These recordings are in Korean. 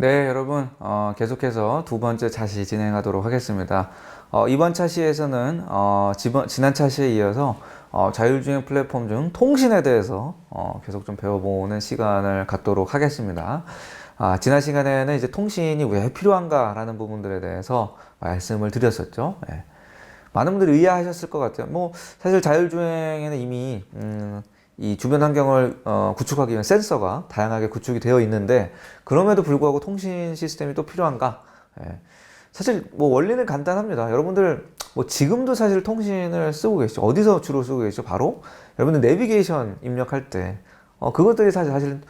네, 여러분, 계속해서 두 번째 차시 진행하도록 하겠습니다. 이번 차시에서는 지난 차시에 이어서 자율주행 플랫폼 중 통신에 대해서 계속 좀 배워보는 시간을 갖도록 하겠습니다. 지난 시간에는 이제 통신이 왜 필요한가라는 부분들에 대해서 말씀을 드렸었죠. 예. 많은 분들이 의아하셨을 것 같아요. 뭐 사실 자율주행에는 이미 이 주변 환경을 구축하기 위한 센서가 다양하게 구축이 되어 있는데, 그럼에도 불구하고 통신 시스템이 또 필요한가? 예. 사실 뭐 원리는 간단합니다. 여러분들 뭐 지금도 사실 통신을 쓰고 계시죠. 어디서 주로 쓰고 계시죠? 바로 여러분들 내비게이션 입력할 때 그것들이 사실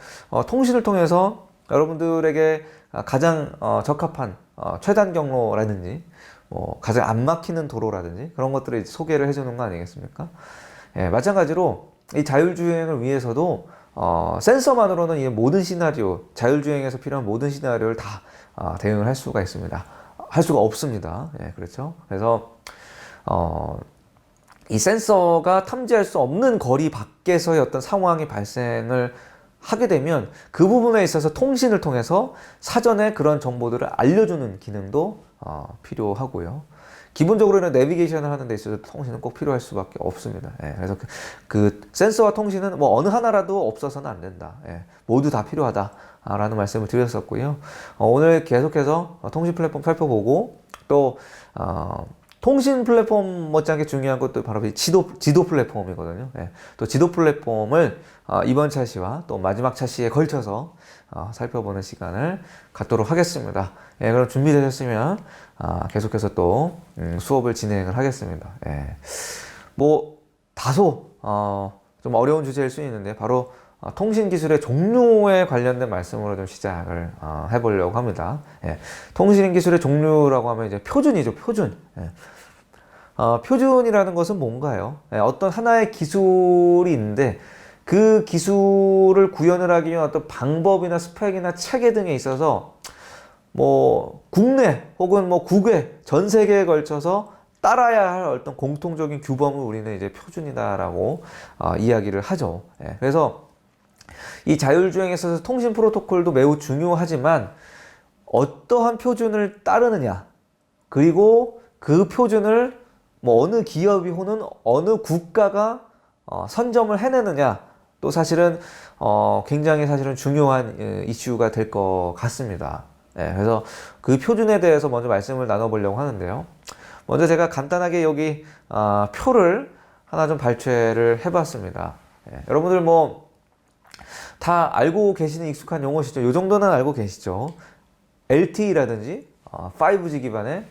통신을 통해서 여러분들에게 가장 적합한 최단 경로라든지 가장 안 막히는 도로라든지 그런 것들을 이제 소개를 해주는 거 아니겠습니까? 예, 마찬가지로 이 자율주행을 위해서도 센서만으로는 이 모든 시나리오, 자율주행에서 필요한 모든 시나리오를 다 대응을 할 수가 있습니다. 할 수가 없습니다. 예, 그렇죠. 그래서 이 센서가 탐지할 수 없는 거리 밖에서의 어떤 상황이 발생을 하게 되면 그 부분에 있어서 통신을 통해서 사전에 그런 정보들을 알려주는 기능도 필요하고요. 기본적으로는 내비게이션을 하는 데 있어서 통신은 꼭 필요할 수밖에 없습니다. 예, 그래서 그 센서와 통신은 뭐 어느 하나라도 없어서는 안 된다. 예, 모두 다 필요하다라는 말씀을 드렸었고요. 오늘 계속해서 통신 플랫폼 살펴보고 또 통신 플랫폼 못지않게 중요한 것도 바로 지도 플랫폼이거든요. 예, 또 지도 플랫폼을 이번 차시와 또 마지막 차시에 걸쳐서 살펴보는 시간을 갖도록 하겠습니다. 예, 그럼 준비되셨으면 계속해서 또 수업을 진행을 하겠습니다. 예. 뭐 다소 좀 어려운 주제일 수 있는데 바로 통신 기술의 종류에 관련된 말씀으로 좀 시작을 해보려고 합니다. 예. 통신 기술의 종류라고 하면 이제 표준이죠, 표준. 예. 표준이라는 것은 뭔가요? 예, 어떤 하나의 기술이 있는데 그 기술을 구현을 하기 위한 어떤 방법이나 스펙이나 체계 등에 있어서 뭐 국내 혹은 뭐 국외 전 세계에 걸쳐서 따라야 할 어떤 공통적인 규범을 우리는 이제 표준이다라고 이야기를 하죠. 예, 그래서 이 자율주행에 있어서 통신 프로토콜도 매우 중요하지만 어떠한 표준을 따르느냐, 그리고 그 표준을 뭐 어느 기업이 혹은 어느 국가가 선점을 해내느냐, 또 사실은 굉장히 사실은 중요한 이슈가 될 것 같습니다. 예, 그래서 그 표준에 대해서 먼저 말씀을 나눠보려고 하는데요. 먼저 제가 간단하게 여기 표를 하나 좀 발췌를 해봤습니다. 예, 여러분들 뭐 다 알고 계시는 익숙한 용어시죠. 이 정도는 알고 계시죠. LTE라든지 5G 기반의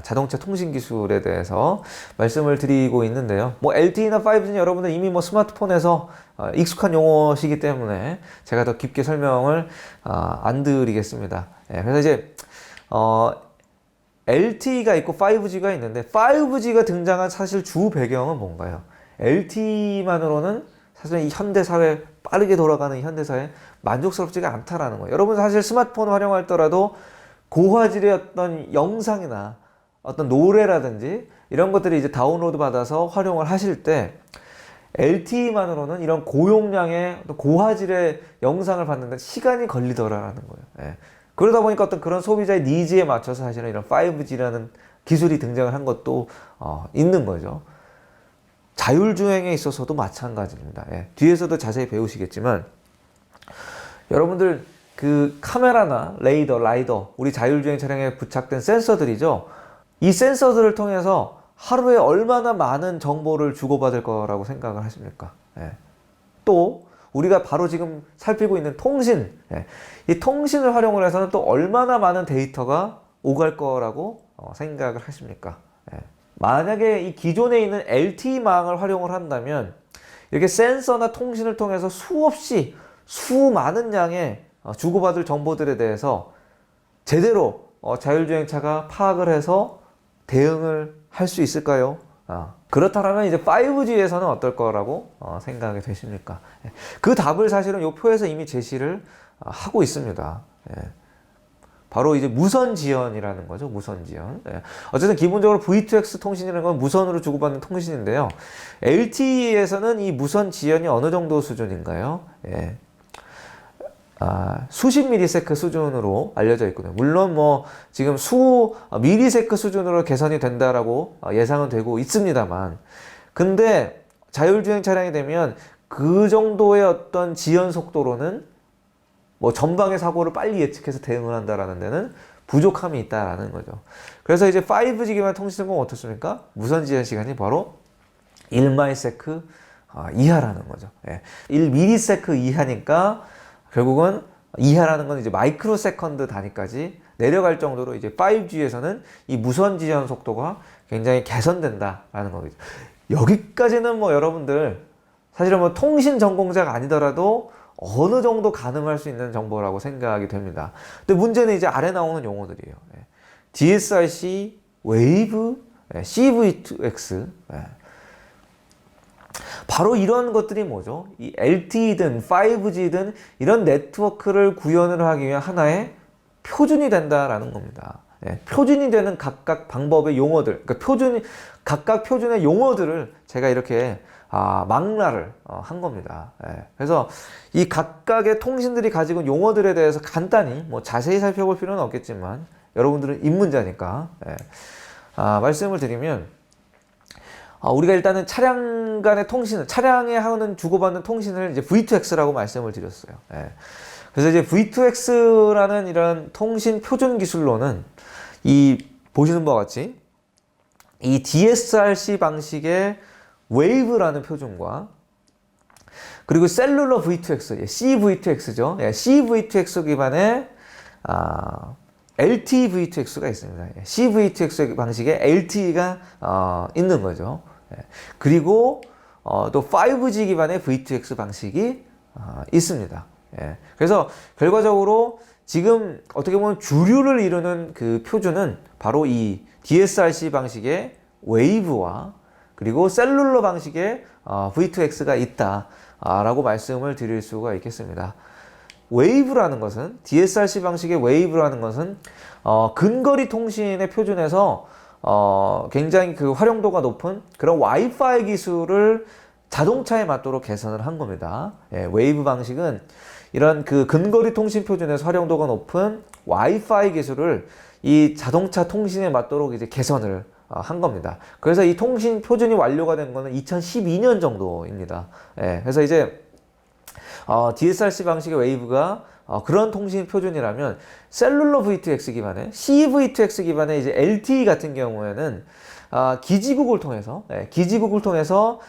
자동차 통신 기술에 대해서 말씀을 드리고 있는데요. 뭐 LTE나 5G는 여러분들 이미 뭐 스마트폰에서 익숙한 용어시기 때문에 제가 더 깊게 설명을 안 드리겠습니다. 예, 그래서 이제 LTE가 있고 5G가 있는데 5G가 등장한 사실 주 배경은 뭔가요? LTE만으로는 사실 이 현대사회, 빠르게 돌아가는 이 현대사회 만족스럽지가 않다라는 거예요. 여러분 사실 스마트폰을 활용할 때라도 고화질의 어떤 영상이나 어떤 노래라든지 이런 것들이 이제 다운로드 받아서 활용을 하실 때 LTE만으로는 이런 고용량의 고화질의 영상을 받는데 시간이 걸리더라라는 거예요. 예. 그러다 보니까 어떤 그런 소비자의 니즈에 맞춰서 사실은 이런 5G라는 기술이 등장을 한 것도 있는 거죠. 자율주행에 있어서도 마찬가지입니다. 예. 뒤에서도 자세히 배우시겠지만 여러분들 그 카메라나 레이더, 라이더, 우리 자율주행 차량에 부착된 센서들이죠. 이 센서들을 통해서 하루에 얼마나 많은 정보를 주고받을 거라고 생각을 하십니까? 예. 또 우리가 바로 지금 살피고 있는 통신, 예. 이 통신을 활용을 해서는 또 얼마나 많은 데이터가 오갈 거라고 생각을 하십니까? 예. 만약에 이 기존에 있는 LTE망을 활용을 한다면 이렇게 센서나 통신을 통해서 수없이 수많은 양의 주고받을 정보들에 대해서 제대로 자율주행차가 파악을 해서 대응을 할 수 있을까요? 그렇다면 이제 5G에서는 어떨 거라고 생각이 되십니까? 예. 그 답을 사실은 이 표에서 이미 제시를 하고 있습니다. 예. 바로 이제 무선 지연이라는 거죠. 무선 지연. 예. 어쨌든 기본적으로 V2X 통신이라는 건 무선으로 주고받는 통신인데요. LTE에서는 이 무선 지연이 어느 정도 수준인가요? 예. 수십 미리세크 수준으로 알려져 있거든요. 물론 뭐 지금 수 미리세크 수준으로 개선이 된다라고 예상은 되고 있습니다만, 근데 자율주행 차량이 되면 그 정도의 어떤 지연 속도로는 뭐 전방의 사고를 빨리 예측해서 대응을 한다라는 데는 부족함이 있다라는 거죠. 그래서 이제 5G 기반 통신성공은 어떻습니까? 무선 지연 시간이 바로 1마일세크 이하라는 거죠. 1미리세크 이하니까 결국은 이하라는 건 이제 마이크로 세컨드 단위까지 내려갈 정도로 이제 5G에서는 이 무선 지연 속도가 굉장히 개선된다라는 거죠. 여기까지는 뭐 여러분들 사실은 뭐 통신 전공자가 아니더라도 어느 정도 가늠할 수 있는 정보라고 생각이 됩니다. 근데 문제는 이제 아래 나오는 용어들이에요. DSRC, 웨이브, CV2X. 바로 이런 것들이 뭐죠? 이 LTE든 5G든 이런 네트워크를 구현을 하기 위한 하나의 표준이 된다라는 겁니다. 표준이 되는 각각 방법의 용어들, 그러니까 각각 표준의 용어들을 제가 이렇게 망라를 한 겁니다. 그래서 이 각각의 통신들이 가지고 있는 용어들에 대해서 간단히 뭐 자세히 살펴볼 필요는 없겠지만 여러분들은 입문자니까 말씀을 드리면, 우리가 일단은 차량 간의 통신을, 차량에 하는 주고받는 통신을 이제 V2X라고 말씀을 드렸어요. 그래서 이제 V2X라는 이런 통신 표준 기술로는 이 보시는 바와 같이 이 DSRC 방식의 웨이브라는 표준과 그리고 셀룰러 V2X, CV2X죠. CV2X 기반의 LTE V2X가 있습니다. CV2X 방식의 LTE가 있는 거죠. 그리고 또 5G 기반의 V2X 방식이 있습니다. 그래서 결과적으로 지금 어떻게 보면 주류를 이루는 그 표준은 바로 이 DSRC 방식의 웨이브와 그리고 셀룰러 방식의 V2X가 있다라고 말씀을 드릴 수가 있겠습니다. 웨이브라는 것은, DSRC 방식의 웨이브라는 것은 근거리 통신의 표준에서 굉장히 그 활용도가 높은 그런 와이파이 기술을 자동차에 맞도록 개선을 한 겁니다. 웨이브 방식은 이런 그 근거리 통신 표준에서 활용도가 높은 와이파이 기술을 이 자동차 통신에 맞도록 이제 개선을 한 겁니다. 그래서 이 통신 표준이 완료가 된 거는 2012년 정도입니다. 그래서 이제 DSRC 방식의 웨이브가 그런 통신 표준이라면 셀룰러 V2X 기반의 CV2X 기반의 이제 LTE 같은 경우에는 기지국을 통해서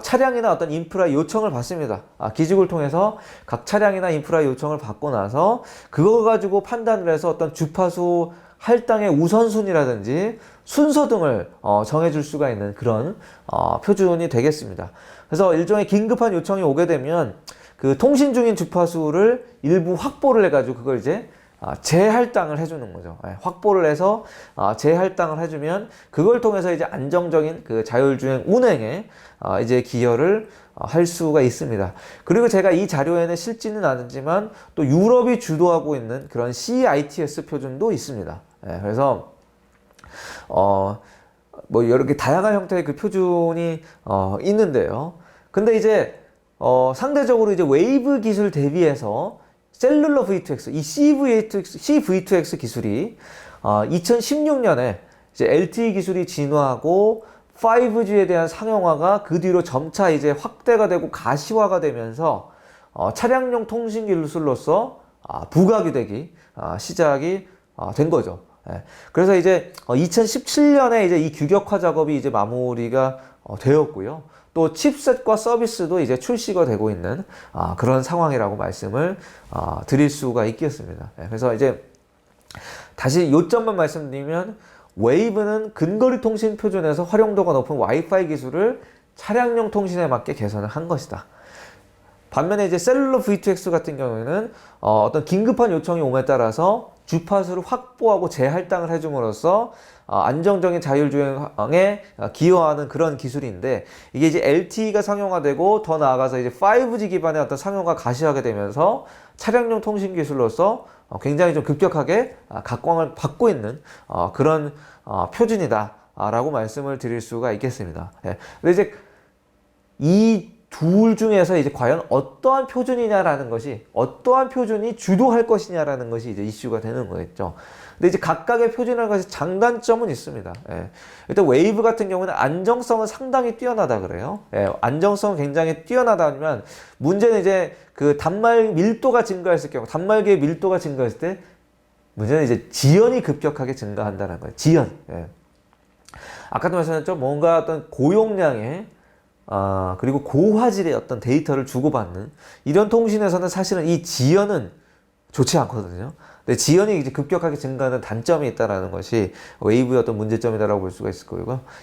차량이나 어떤 인프라 요청을 받습니다. 기지국을 통해서 각 차량이나 인프라 요청을 받고 나서 그거 가지고 판단을 해서 어떤 주파수 할당의 우선순위라든지 순서 등을 정해줄 수가 있는 그런 표준이 되겠습니다. 그래서 일종의 긴급한 요청이 오게 되면 그 통신 중인 주파수를 일부 확보를 해가지고 그걸 이제 재할당을 해주는 거죠. 확보를 해서 재할당을 해주면 그걸 통해서 이제 안정적인 그 자율주행 운행에 이제 기여를 할 수가 있습니다. 그리고 제가 이 자료에는 실지는 않지만 또 유럽이 주도하고 있는 그런 CITS 표준도 있습니다. 그래서 뭐 여러 개 다양한 형태의 그 표준이 있는데요. 근데 이제 상대적으로 이제 웨이브 기술 대비해서 셀룰러 V2X, 이 CV2X 기술이 2016년에 이제 LTE 기술이 진화하고 5G에 대한 상용화가 그 뒤로 점차 이제 확대가 되고 가시화가 되면서 차량용 통신 기술로서 부각이 되기 시작이 된 거죠. 그래서 이제 2017년에 이제 이 규격화 작업이 이제 마무리가 되었고요. 또 칩셋과 서비스도 이제 출시가 되고 있는 그런 상황이라고 말씀을 드릴 수가 있겠습니다. 그래서 이제 다시 요점만 말씀드리면 웨이브는 근거리 통신 표준에서 활용도가 높은 와이파이 기술을 차량용 통신에 맞게 개선을 한 것이다. 반면에 이제 셀룰러 V2X 같은 경우에는 어떤 긴급한 요청이 옴에 따라서 주파수를 확보하고 재할당을 해줌으로써 안정적인 자율주행에 기여하는 그런 기술인데, 이게 이제 LTE가 상용화되고 더 나아가서 이제 5G 기반의 어떤 상용화 가시하게 되면서 차량용 통신 기술로서 굉장히 좀 급격하게 각광을 받고 있는 그런 표준이다 라고 말씀을 드릴 수가 있겠습니다. 근데 이제 이 둘 중에서 이제 과연 어떠한 표준이냐라는 것이, 어떠한 표준이 주도할 것이냐라는 것이 이제 이슈가 되는 거겠죠. 근데 이제 각각의 표준이라는 것이 장단점은 있습니다. 예. 일단 웨이브 같은 경우는 안정성은 상당히 뛰어나다 그래요. 예. 안정성은 굉장히 뛰어나다면 문제는 이제 그 단말 밀도가 증가했을 경우, 단말기의 밀도가 증가했을 때 문제는 이제 지연이 급격하게 증가한다는 거예요. 지연. 예. 아까도 말씀드렸죠. 뭔가 어떤 고용량의 그리고 고화질의 어떤 데이터를 주고받는 이런 통신에서는 사실은 이 지연은 좋지 않거든요. 근데 지연이 이제 급격하게 증가하는 단점이 있다는 것이 웨이브의 어떤 문제점이다라고 볼 수가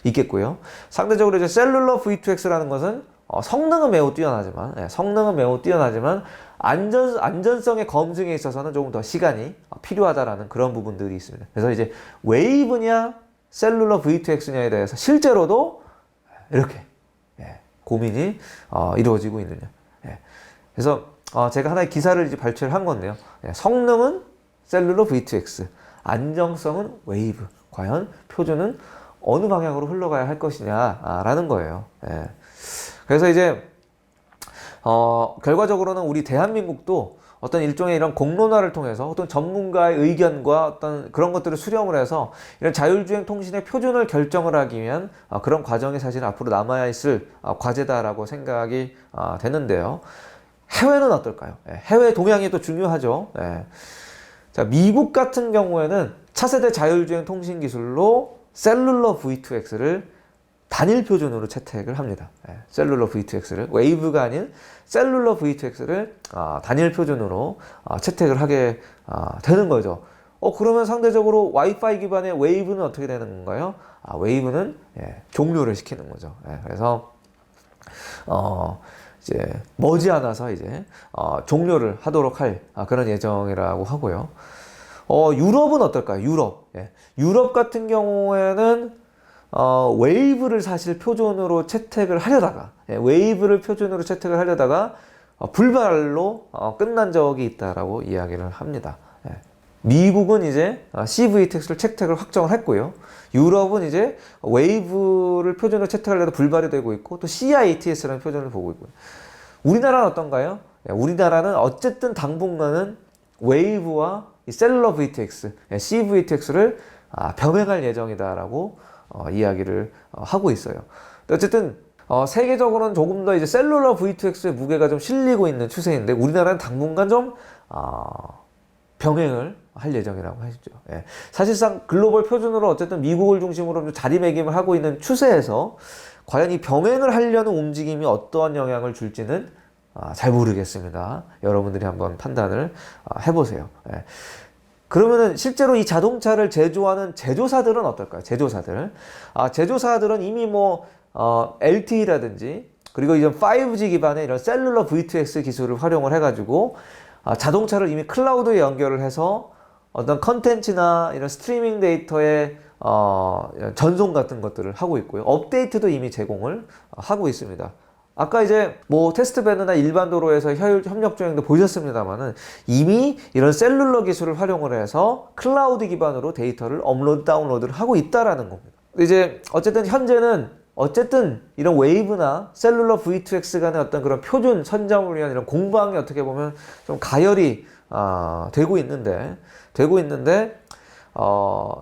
있겠고요. 상대적으로 이제 셀룰러 V2X라는 것은 성능은 매우 뛰어나지만 안전성의 검증에 있어서는 조금 더 시간이 필요하다라는 그런 부분들이 있습니다. 그래서 이제 웨이브냐 셀룰러 V2X냐에 대해서 실제로도 이렇게 고민이 이루어지고 있느냐. 그래서 제가 하나의 기사를 이제 발표를 한 건데요. 성능은 셀룰러 V2X, 안정성은 웨이브. 과연 표준은 어느 방향으로 흘러가야 할 것이냐라는 거예요. 그래서 이제 결과적으로는 우리 대한민국도 어떤 일종의 이런 공론화를 통해서 어떤 전문가의 의견과 어떤 그런 것들을 수렴을 해서 이런 자율주행 통신의 표준을 결정을 하기 위한 그런 과정이 사실 앞으로 남아야 있을 과제다라고 생각이 되는데요. 해외는 어떨까요? 해외 동향이 또 중요하죠. 자, 미국 같은 경우에는 차세대 자율주행 통신 기술로 셀룰러 V2X를 단일 표준으로 채택을 합니다. 셀룰러 V2X를 웨이브가 아닌 셀룰러 V2X를 단일 표준으로 채택을 하게 되는 거죠. 그러면 상대적으로 와이파이 기반의 웨이브는 어떻게 되는 건가요? 웨이브는 종료를 시키는 거죠. 그래서 이제 머지않아서 이제 종료를 하도록 할 그런 예정이라고 하고요. 유럽은 어떨까요? 유럽 같은 경우에는 웨이브를 사실 표준으로 채택을 하려다가 불발로 끝난 적이 있다라고 이야기를 합니다. 미국은 이제 CVTX를 채택을 확정을 했고요. 유럽은 이제 웨이브를 표준으로 채택하려다 불발이 되고 있고 또 CITS라는 표준을 보고 있고요. 우리나라는 어떤가요? 우리나라는 어쨌든 당분간은 웨이브와 이 셀룰러 VTX, CVTX를 병행할 예정이다라고 이야기를 하고 있어요. 어쨌든 세계적으로는 조금 더 이제 셀룰러 V2X의 무게가 좀 실리고 있는 추세인데 우리나라는 당분간 좀 병행을 할 예정이라고 하시죠. 사실상 글로벌 표준으로 어쨌든 미국을 중심으로 좀 자리매김을 하고 있는 추세에서 과연 이 병행을 하려는 움직임이 어떠한 영향을 줄지는 잘 모르겠습니다. 여러분들이 한번 판단을 해보세요. 그러면은 실제로 이 자동차를 제조하는 제조사들은 어떨까요? 제조사들은 이미 뭐 LTE라든지 그리고 이런 5G 기반의 이런 셀룰러 V2X 기술을 활용을 해가지고 자동차를 이미 클라우드에 연결을 해서 어떤 컨텐츠나 이런 스트리밍 데이터의 전송 같은 것들을 하고 있고요. 업데이트도 이미 제공을 하고 있습니다. 아까 이제 뭐 테스트밴드나 일반 도로에서 협력 주행도 보셨습니다만은 이미 이런 셀룰러 기술을 활용을 해서 클라우드 기반으로 데이터를 업로드 다운로드를 하고 있다라는 겁니다. 이제 어쨌든 현재는 이런 웨이브나 셀룰러 V2X 간의 어떤 그런 표준 선점을 위한 이런 공방이 어떻게 보면 좀 가열이 되고 있는데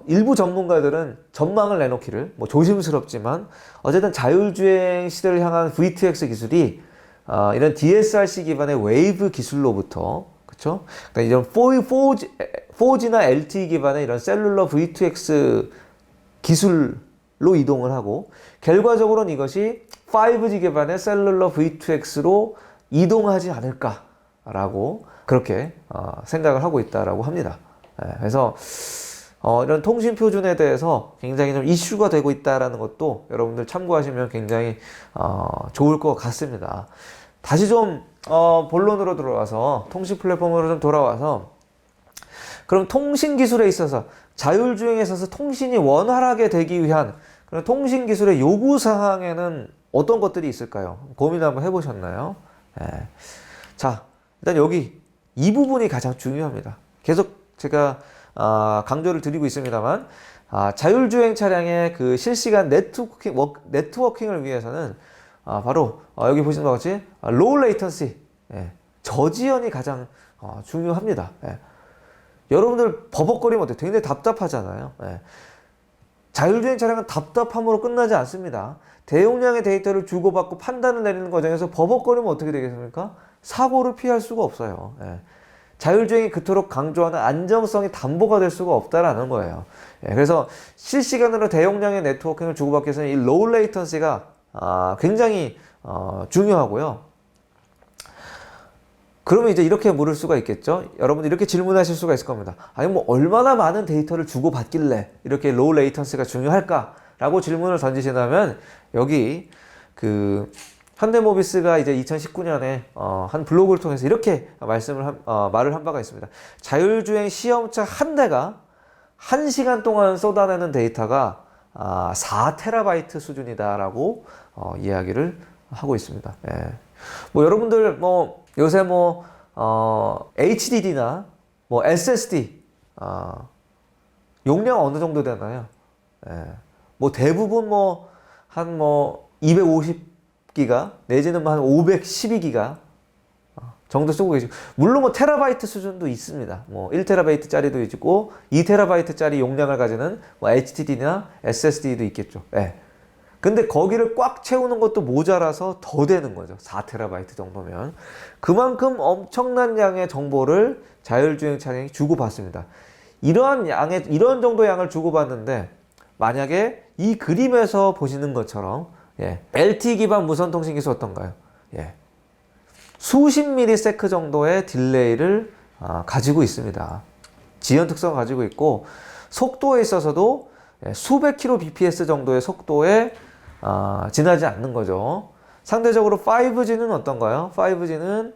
일부 전문가들은 전망을 내놓기를 뭐 조심스럽지만 어쨌든 자율주행 시대를 향한 VTX 기술이 이런 DSRC 기반의 웨이브 기술로부터 그렇죠? 그러니까 이런 4G나 LTE 기반의 이런 셀룰러 V2X 기술로 이동을 하고 결과적으로는 이것이 5G 기반의 셀룰러 V2X로 이동하지 않을까라고 그렇게 생각을 하고 있다라고 합니다. 그래서 이런 통신 표준에 대해서 굉장히 좀 이슈가 되고 있다라는 것도 여러분들 참고하시면 굉장히 좋을 것 같습니다. 다시 좀 본론으로 들어와서 통신 플랫폼으로 좀 돌아와서 그럼 통신 기술에 있어서 자율주행에 있어서 통신이 원활하게 되기 위한 그런 통신 기술의 요구 사항에는 어떤 것들이 있을까요? 고민 한번 해보셨나요? 자, 일단 여기 이 부분이 가장 중요합니다. 계속 제가 강조를 드리고 있습니다만 자율주행 차량의 그 실시간 네트워킹을 위해서는 바로 여기 보시는 것 같이 로우 레이턴시, 저지연이 가장 중요합니다. 여러분들 버벅거리면 어때요? 굉장히 답답하잖아요. 자율주행 차량은 답답함으로 끝나지 않습니다. 대용량의 데이터를 주고받고 판단을 내리는 과정에서 버벅거리면 어떻게 되겠습니까? 사고를 피할 수가 없어요. 자율주행이 그토록 강조하는 안정성이 담보가 될 수가 없다라는 거예요. 그래서 실시간으로 대용량의 네트워킹을 주고받기 위해서는 이 로우 레이턴시가 굉장히 중요하고요. 그러면 이제 이렇게 물을 수가 있겠죠. 여러분들 이렇게 질문하실 수가 있을 겁니다. 아니 뭐 얼마나 많은 데이터를 주고받길래 이렇게 로우 레이턴시가 중요할까? 라고 질문을 던지신다면 여기 그 현대모비스가 이제 2019년에 한 블로그를 통해서 이렇게 말을 한 바가 있습니다. 자율주행 시험차 한 대가 1시간 동안 쏟아내는 데이터가 4TB 수준이다라고 이야기를 하고 있습니다. 뭐 여러분들 뭐 요새 뭐 HDD나 뭐 SSD 용량 어느 정도 되나요? 뭐 대부분 뭐 한 250기가 내지는 한 512기가 정도 쓰고 계시고, 물론 뭐 테라바이트 수준도 있습니다. 뭐 1TB짜리도 있고 2TB짜리 용량을 가지는 뭐 HDD나 SSD도 있겠죠. 근데 거기를 꽉 채우는 것도 모자라서 더 되는 거죠. 4TB 정도면. 그만큼 엄청난 양의 정보를 자율주행 차량이 주고받습니다. 이런 정도 양을 주고받는데, 만약에 이 그림에서 보시는 것처럼 LTE 기반 무선통신 기술 어떤가요? 수십 미리세컨드 정도의 딜레이를 가지고 있습니다. 지연 특성을 가지고 있고, 속도에 있어서도 수백 kbps 정도의 속도에 지나지 않는 거죠. 상대적으로 5G는 어떤가요? 5G는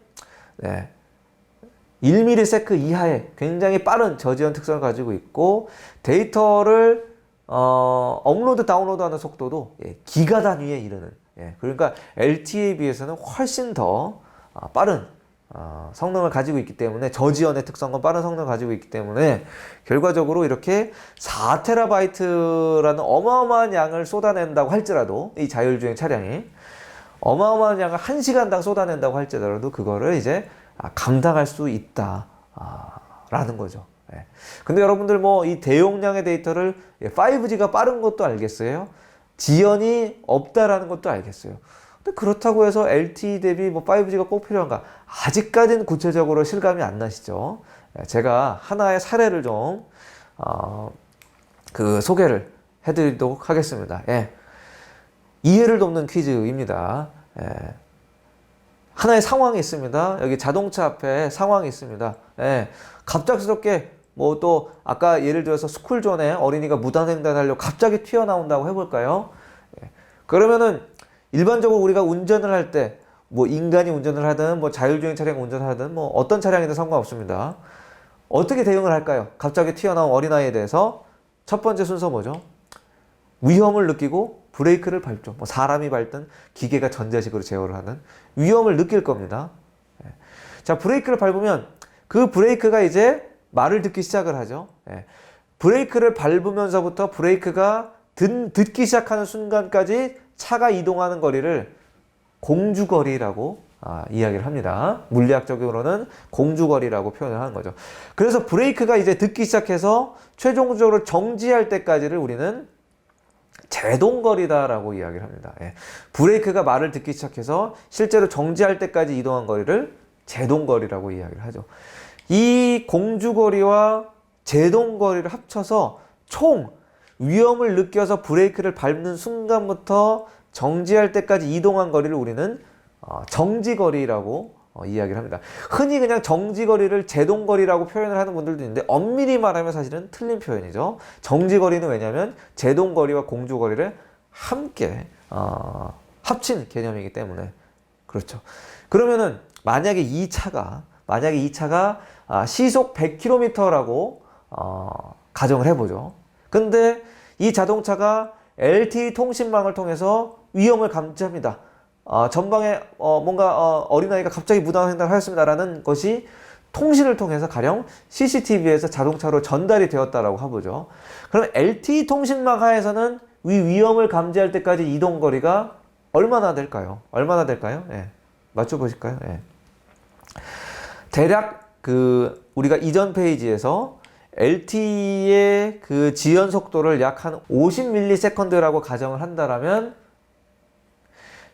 1ms 이하의 굉장히 빠른 저지연 특성을 가지고 있고, 데이터를 업로드 다운로드 하는 속도도 기가 단위에 이르는, 그러니까 LTE에 비해서는 훨씬 더 빠른 성능을 가지고 있기 때문에, 저지연의 특성과 빠른 성능을 가지고 있기 때문에 결과적으로 이렇게 4TB라는 어마어마한 양을 쏟아낸다고 할지라도, 이 자율주행 차량이 어마어마한 양을 1시간당 쏟아낸다고 할지라도 그거를 이제 감당할 수 있다 라는 거죠. 근데 여러분들 뭐 이 대용량의 데이터를 5G가 빠른 것도 알겠어요. 지연이 없다라는 것도 알겠어요. 근데 그렇다고 해서 LTE 대비 뭐 5G가 꼭 필요한가? 아직까지는 구체적으로 실감이 안 나시죠? 제가 하나의 사례를 좀 소개를 해드리도록 하겠습니다. 이해를 돕는 퀴즈입니다. 하나의 상황이 있습니다. 여기 자동차 앞에 상황이 있습니다. 갑작스럽게 뭐 또 아까 예를 들어서 스쿨존에 어린이가 무단횡단하려고 갑자기 튀어나온다고 해볼까요? 그러면은 일반적으로 우리가 운전을 할 때, 뭐 인간이 운전을 하든 뭐 자율주행 차량 운전을 하든 뭐 어떤 차량이든 상관없습니다. 어떻게 대응을 할까요? 갑자기 튀어나온 어린아이에 대해서 첫 번째 순서 뭐죠? 위험을 느끼고 브레이크를 밟죠. 뭐 사람이 밟든 기계가 전자식으로 제어를 하는 위험을 느낄 겁니다. 자, 브레이크를 밟으면 그 브레이크가 이제 말을 듣기 시작을 하죠. 브레이크를 밟으면서부터 브레이크가 듣기 시작하는 순간까지 차가 이동하는 거리를 공주거리라고 이야기를 합니다. 물리학적으로는 공주거리라고 표현을 하는 거죠. 그래서 브레이크가 이제 듣기 시작해서 최종적으로 정지할 때까지를 우리는 제동거리다라고 이야기를 합니다. 브레이크가 말을 듣기 시작해서 실제로 정지할 때까지 이동한 거리를 제동거리라고 이야기를 하죠. 이 공주거리와 제동거리를 합쳐서 총 위험을 느껴서 브레이크를 밟는 순간부터 정지할 때까지 이동한 거리를 우리는 정지거리라고 이야기를 합니다. 흔히 그냥 정지거리를 제동거리라고 표현을 하는 분들도 있는데, 엄밀히 말하면 사실은 틀린 표현이죠. 정지거리는 왜냐하면 제동거리와 공주거리를 함께 합친 개념이기 때문에 그렇죠. 그러면은 만약에 이 차가 시속 100km라고 가정을 해보죠. 근데 이 자동차가 LTE 통신망을 통해서 위험을 감지합니다. 전방에 뭔가 어린아이가 갑자기 무단횡단을 하였습니다라는 것이 통신을 통해서 가령 CCTV에서 자동차로 전달이 되었다라고 해보죠. 그럼 LTE 통신망 하에서는 위험을 감지할 때까지 이동거리가 얼마나 될까요? 얼마나 될까요? 예. 맞춰보실까요? 예. 대략 우리가 이전 페이지에서 LTE의 그 지연 속도를 약 한 50ms라고 가정을 한다라면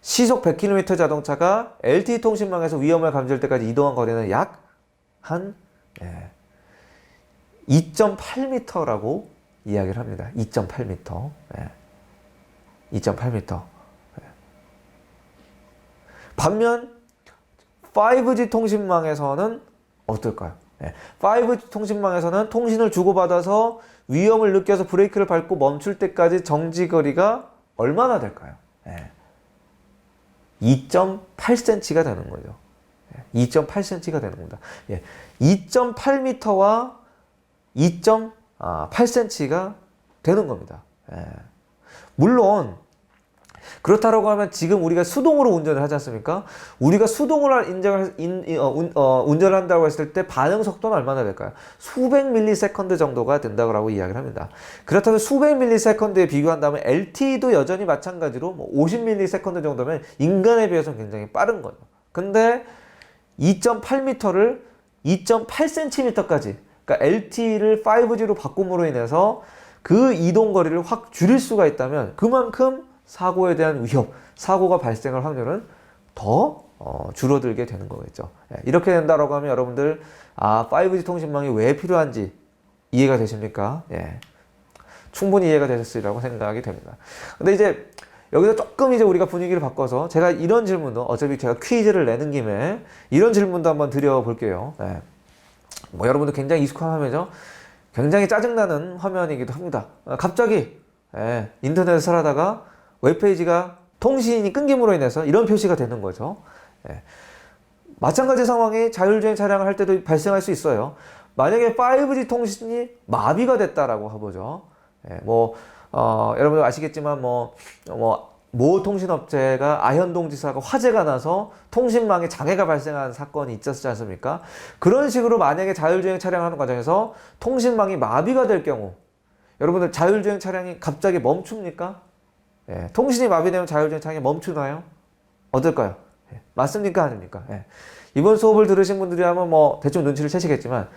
시속 100km 자동차가 LTE 통신망에서 위험을 감지할 때까지 이동한 거리는 약 한 2.8m라고 이야기를 합니다. 2.8m. 2.8m. 반면 5G 통신망에서는 어떨까요? 5G 통신망에서는 통신을 주고받아서 위험을 느껴서 브레이크를 밟고 멈출 때까지 정지거리가 얼마나 될까요? 2.8cm가 되는 거죠. 2.8cm가 되는 겁니다. 2.8m와 2.8cm가 되는 겁니다. 물론 그렇다고 하면 지금 우리가 수동으로 운전을 하지 않습니까? 우리가 수동으로 운전을 한다고 했을 때 반응 속도는 얼마나 될까요? 수백 밀리세컨드 정도가 된다고 이야기를 합니다. 그렇다면 수백 밀리세컨드에 비교한다면 LTE도 여전히 마찬가지로 50 밀리세컨드 정도면 인간에 비해서는 굉장히 빠른 거죠. 근데 2.8m를 2.8cm까지, 그러니까 LTE를 5G로 바꿈으로 인해서 그 이동 거리를 확 줄일 수가 있다면 그만큼 사고에 대한 위험, 사고가 발생할 확률은 더 줄어들게 되는 거겠죠. 이렇게 된다라고 하면 여러분들 5G 통신망이 왜 필요한지 이해가 되십니까? 충분히 이해가 되셨으리라고 생각이 됩니다. 근데 이제 여기서 조금 이제 우리가 분위기를 바꿔서 제가 이런 질문도 어차피 제가 퀴즈를 내는 김에 이런 질문도 한번 드려볼게요. 뭐 여러분들 굉장히 익숙한 화면이죠. 굉장히 짜증나는 화면이기도 합니다. 갑자기 인터넷을 하다가 웹페이지가 통신이 끊김으로 인해서 이런 표시가 되는 거죠. 마찬가지 상황이 자율주행 차량을 할 때도 발생할 수 있어요. 만약에 5G 통신이 마비가 됐다라고 해보죠. 여러분들 아시겠지만 모 통신업체가 아현동지사가 화재가 나서 통신망에 장애가 발생한 사건이 있었지 않습니까? 그런 식으로 만약에 자율주행 차량을 하는 과정에서 통신망이 마비가 될 경우 여러분들 자율주행 차량이 갑자기 멈춥니까? 통신이 마비되면 자율주행 차량이 멈추나요? 어떨까요? 맞습니까? 아닙니까? 이번 수업을 들으신 분들이라면 대충 눈치를 채시겠지만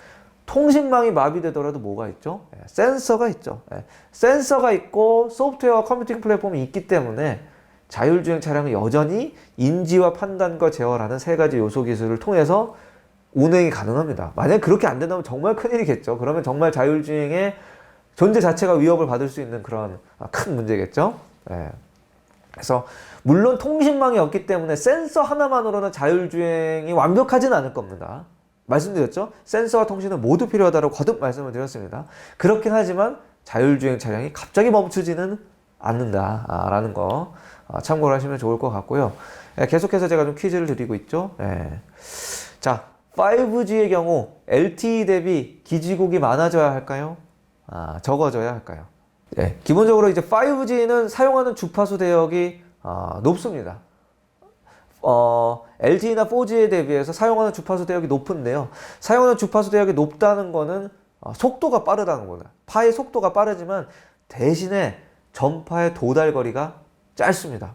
통신망이 마비되더라도 뭐가 있죠? 센서가 있죠. 센서가 있고 소프트웨어와 컴퓨팅 플랫폼이 있기 때문에 자율주행 차량은 여전히 인지와 판단과 제어라는 세 가지 요소 기술을 통해서 운행이 가능합니다. 만약에 그렇게 안 된다면 정말 큰일이겠죠. 그러면 정말 자율주행의 존재 자체가 위협을 받을 수 있는 그런 큰 문제겠죠. 그래서 물론 통신망이 없기 때문에 센서 하나만으로는 자율주행이 완벽하진 않을 겁니다. 말씀드렸죠? 센서와 통신은 모두 필요하다고 거듭 말씀을 드렸습니다. 그렇긴 하지만 자율주행 차량이 갑자기 멈추지는 않는다라는 거 참고를 하시면 좋을 것 같고요. 계속해서 제가 좀 퀴즈를 드리고 있죠. 자, 5G의 경우 LTE 대비 기지국이 많아져야 할까요? 적어져야 할까요? 기본적으로 이제 5G는 사용하는 주파수 대역이 높습니다. LTE나 4G에 대비해서 사용하는 주파수 대역이 높은데요. 사용하는 주파수 대역이 높다는 거는 속도가 빠르다는 겁니다. 파의 속도가 빠르지만 대신에 전파의 도달 거리가 짧습니다.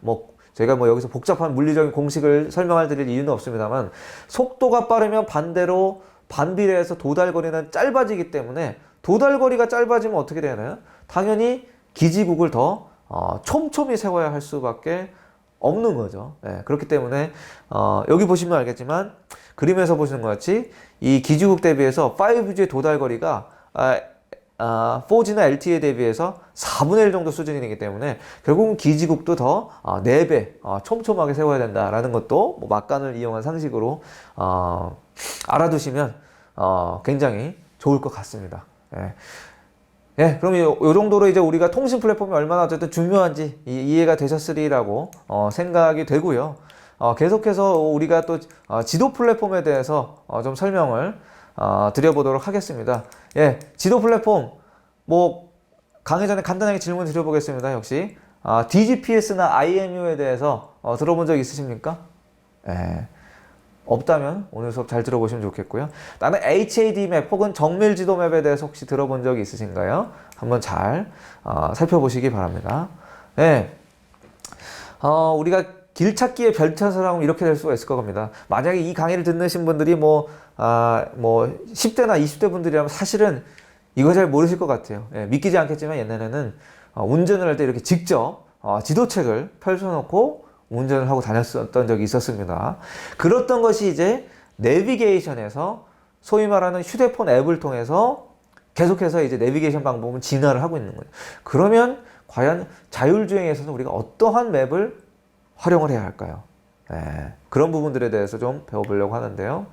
제가 여기서 복잡한 물리적인 공식을 설명할 드릴 이유는 없습니다만 속도가 빠르면 반대로 반비례해서 도달 거리는 짧아지기 때문에 도달 거리가 짧아지면 어떻게 되나요? 당연히 기지국을 더 촘촘히 세워야 할 수밖에 없는 거죠. 그렇기 때문에 여기 보시면 알겠지만 그림에서 보시는 것 같이 이 기지국 대비해서 5G의 도달 거리가 4G나 LTE에 대비해서 4분의 1 정도 수준이기 때문에 결국은 기지국도 더 4배 촘촘하게 세워야 된다라는 것도 막간을 이용한 상식으로 알아두시면 굉장히 좋을 것 같습니다. 그럼 이 정도로 이제 우리가 통신 플랫폼이 얼마나 어쨌든 중요한지 이해가 되셨으리라고 생각이 되고요. 계속해서 우리가 또 지도 플랫폼에 대해서 좀 설명을 드려보도록 하겠습니다. 지도 플랫폼 강의 전에 간단하게 질문 드려보겠습니다. 역시 DGPS나 IMU에 대해서 들어본 적 있으십니까? 없다면 오늘 수업 잘 들어보시면 좋겠고요. 나는 HAD 맵 혹은 정밀 지도 맵에 대해서 혹시 들어본 적이 있으신가요? 한번 잘 살펴보시기 바랍니다. 우리가 길찾기의 별차서라면 이렇게 될 수가 있을 겁니다. 만약에 이 강의를 듣는 분들이 뭐 10대나 20대 분들이라면 사실은 이거 잘 모르실 것 같아요. 예, 믿기지 않겠지만 옛날에는 운전을 할 때 이렇게 직접 지도책을 펼쳐놓고 운전을 하고 다녔었던 적이 있었습니다. 그랬던 것이 이제 내비게이션에서 소위 말하는 휴대폰 앱을 통해서 계속해서 이제 내비게이션 방법은 진화를 하고 있는 거예요. 그러면 과연 자율주행에서는 우리가 어떠한 맵을 활용을 해야 할까요? 그런 부분들에 대해서 좀 배워보려고 하는데요.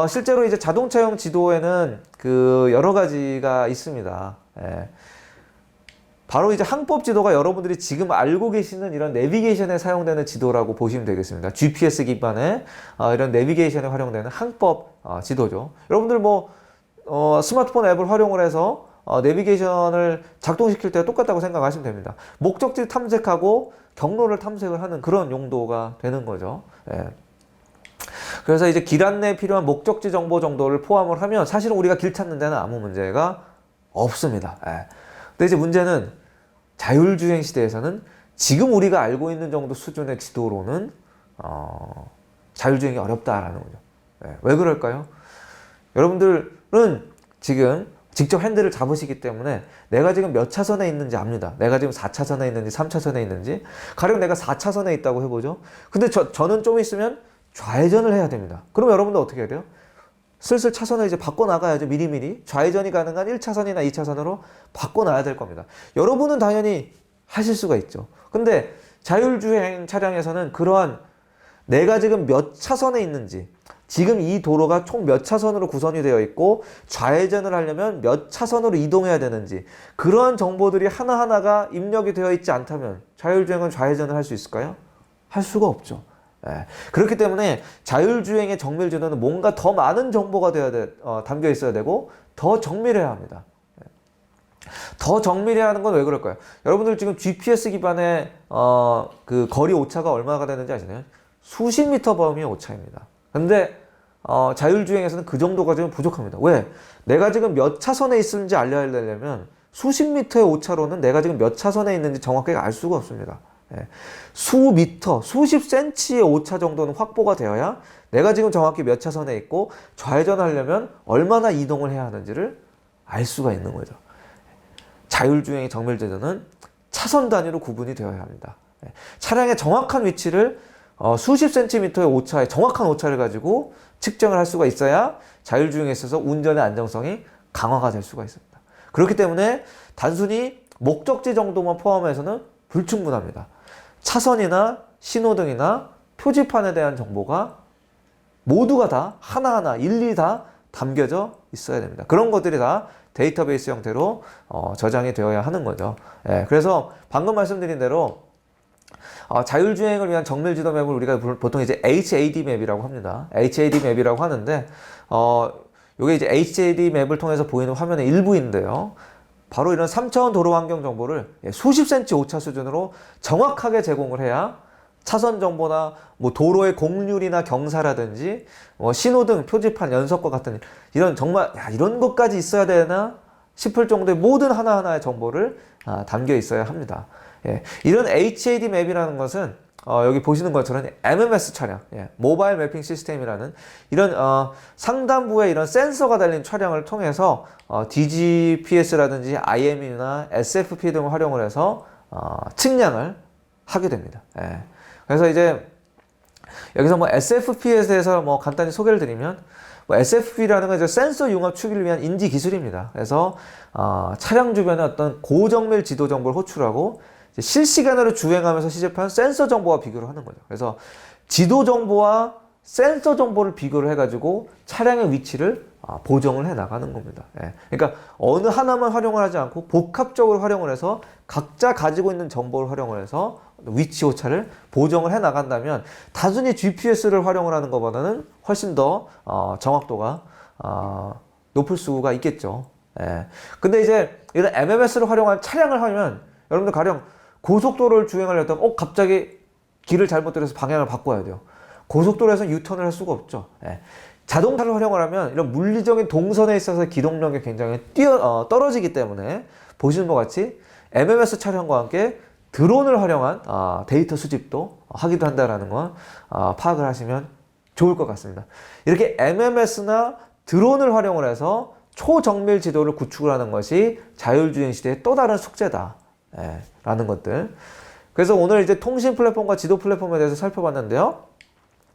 실제로 이제 자동차용 지도에는 그 여러 가지가 있습니다. 바로 이제 항법 지도가 여러분들이 지금 알고 계시는 이런 내비게이션에 사용되는 지도라고 보시면 되겠습니다. GPS 기반의 이런 내비게이션에 활용되는 항법 지도죠. 여러분들 뭐 스마트폰 앱을 활용을 해서 내비게이션을 작동시킬 때 똑같다고 생각하시면 됩니다. 목적지 탐색하고 경로를 탐색을 하는 그런 용도가 되는 거죠. 그래서 이제 길 안내에 필요한 목적지 정보 정도를 포함을 하면 사실은 우리가 길 찾는 데는 아무 문제가 없습니다. 근데 이제 문제는 자율주행 시대에서는 지금 우리가 알고 있는 정도 수준의 지도로는 자율주행이 어렵다라는 거죠. 왜 그럴까요? 여러분들은 지금 직접 핸들을 잡으시기 때문에 내가 지금 몇 차선에 있는지 압니다. 내가 지금 4차선에 있는지 3차선에 있는지. 가령 내가 4차선에 있다고 해보죠. 근데 저는 좀 있으면 좌회전을 해야 됩니다. 그럼 여러분들 어떻게 해야 돼요? 슬슬 차선을 이제 바꿔나가야죠. 미리미리. 좌회전이 가능한 1차선이나 2차선으로 바꿔놔야 될 겁니다. 여러분은 당연히 하실 수가 있죠. 근데 자율주행 차량에서는 그러한 내가 지금 몇 차선에 있는지, 지금 이 도로가 총 몇 차선으로 구성이 되어 있고 좌회전을 하려면 몇 차선으로 이동해야 되는지 그런 정보들이 하나하나가 입력이 되어 있지 않다면 자율주행은 좌회전을 할 수 있을까요? 할 수가 없죠. 그렇기 때문에 자율주행의 정밀지도는 뭔가 더 많은 정보가 담겨 있어야 되고 더 정밀해야 합니다. 더 정밀해야 하는 건 왜 그럴까요? 여러분들 지금 GPS 기반의 그 거리 오차가 얼마가 되는지 아시나요? 수십 미터 범위의 오차입니다. 근데 자율주행에서는 그 정도가 좀 부족합니다. 왜? 내가 지금 몇 차선에 있는지 알려면 수십 미터의 오차로는 내가 지금 몇 차선에 있는지 정확하게 알 수가 없습니다. 수 미터, 수십 센치의 오차 정도는 확보가 되어야 내가 지금 정확히 몇 차선에 있고 좌회전하려면 얼마나 이동을 해야 하는지를 알 수가 있는 거죠. 자율주행의 정밀지도는 차선 단위로 구분이 되어야 합니다. 차량의 정확한 위치를 수십 센티미터의 오차의 정확한 오차를 가지고 측정을 할 수가 있어야 자율주행에 있어서 운전의 안정성이 강화가 될 수가 있습니다. 그렇기 때문에 단순히 목적지 정도만 포함해서는 불충분합니다. 차선이나 신호등이나 표지판에 대한 정보가 모두가 다 하나하나 일일이 다 담겨져 있어야 됩니다. 그런 것들이 다 데이터베이스 형태로 저장이 되어야 하는 거죠. 그래서 방금 말씀드린 대로 자율주행을 위한 정밀지도 맵을 우리가 보통 이제 HAD 맵이라고 합니다. HAD 맵이라고 하는데 이게 이제 HAD 맵을 통해서 보이는 화면의 일부인데요. 바로 이런 3차원 도로 환경 정보를 수십 센치 오차 수준으로 정확하게 제공을 해야 차선 정보나 뭐 도로의 공률이나 경사라든지 신호등, 표지판, 연석과 같은 이런 정말 이런 것까지 있어야 되나 싶을 정도의 모든 하나하나의 정보를 담겨 있어야 합니다. 이런 HAD 맵이라는 것은 여기 보시는 것처럼 MMS 차량, 모바일 매핑 시스템이라는 이런 상단부에 이런 센서가 달린 차량을 통해서 DGPS라든지 IMU나 SFP 등을 활용을 해서 측량을 하게 됩니다. 그래서 이제 여기서 뭐 SFP에 대해서 뭐 간단히 소개를 드리면 SFP라는 건 이제 센서 융합 추기를 위한 인지 기술입니다. 그래서 차량 주변에 어떤 고정밀 지도 정보를 호출하고 실시간으로 주행하면서 시접한 센서 정보와 비교를 하는 거죠. 그래서 지도 정보와 센서 정보를 비교를 해가지고 차량의 위치를 보정을 해 나가는 겁니다. 그러니까 어느 하나만 활용을 하지 않고 복합적으로 활용을 해서 각자 가지고 있는 정보를 활용을 해서 위치 오차를 보정을 해 나간다면 단순히 GPS를 활용을 하는 것보다는 훨씬 더 정확도가 높을 수가 있겠죠. 근데 이제 이런 MMS를 활용한 차량을 하면 여러분들 가령 고속도로를 주행하려다가 갑자기 길을 잘못 들여서 방향을 바꿔야 돼요. 고속도로에서 유턴을 할 수가 없죠. 자동차를 활용을 하면 이런 물리적인 동선에 있어서 기동력이 굉장히 떨어지기 때문에 보시는 것 같이 MMS 차량과 함께 드론을 활용한 데이터 수집도 하기도 한다라는 거 파악을 하시면 좋을 것 같습니다. 이렇게 MMS나 드론을 활용을 해서 초정밀 지도를 구축을 하는 것이 자율주행 시대의 또 다른 숙제다. 라는 것들. 그래서 오늘 이제 통신 플랫폼과 지도 플랫폼에 대해서 살펴봤는데요.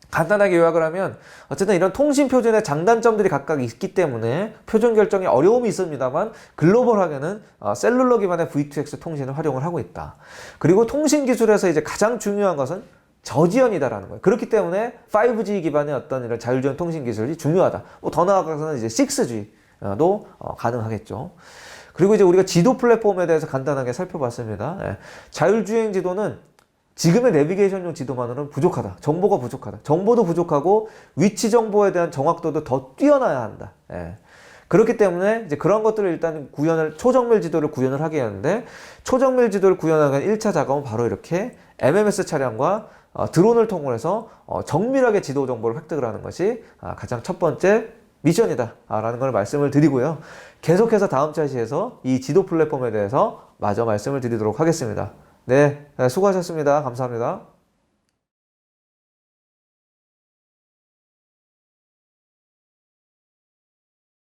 간단하게 요약을 하면 어쨌든 이런 통신 표준의 장단점들이 각각 있기 때문에 표준 결정에 어려움이 있습니다만 글로벌하게는 셀룰러 기반의 V2X 통신을 활용을 하고 있다. 그리고 통신 기술에서 이제 가장 중요한 것은 저지연이다라는 거예요. 그렇기 때문에 5G 기반의 어떤 이런 자율주행 통신 기술이 중요하다. 뭐 더 나아가서는 이제 6G도 가능하겠죠. 그리고 이제 우리가 지도 플랫폼에 대해서 간단하게 살펴봤습니다. 자율주행 지도는 지금의 내비게이션용 지도만으로는 부족하다. 정보가 부족하다. 정보도 부족하고 위치 정보에 대한 정확도도 더 뛰어나야 한다. 그렇기 때문에 이제 그런 것들을 일단 초정밀 지도를 구현을 하게 하는데, 초정밀 지도를 구현하기 위한 1차 작업은 바로 이렇게 MMS 차량과 드론을 통해서 정밀하게 지도 정보를 획득을 하는 것이 가장 첫 번째 미션이다 라는 걸 말씀을 드리고요. 계속해서 다음 차시에서 이 지도 플랫폼에 대해서 마저 말씀을 드리도록 하겠습니다. 네, 수고하셨습니다. 감사합니다.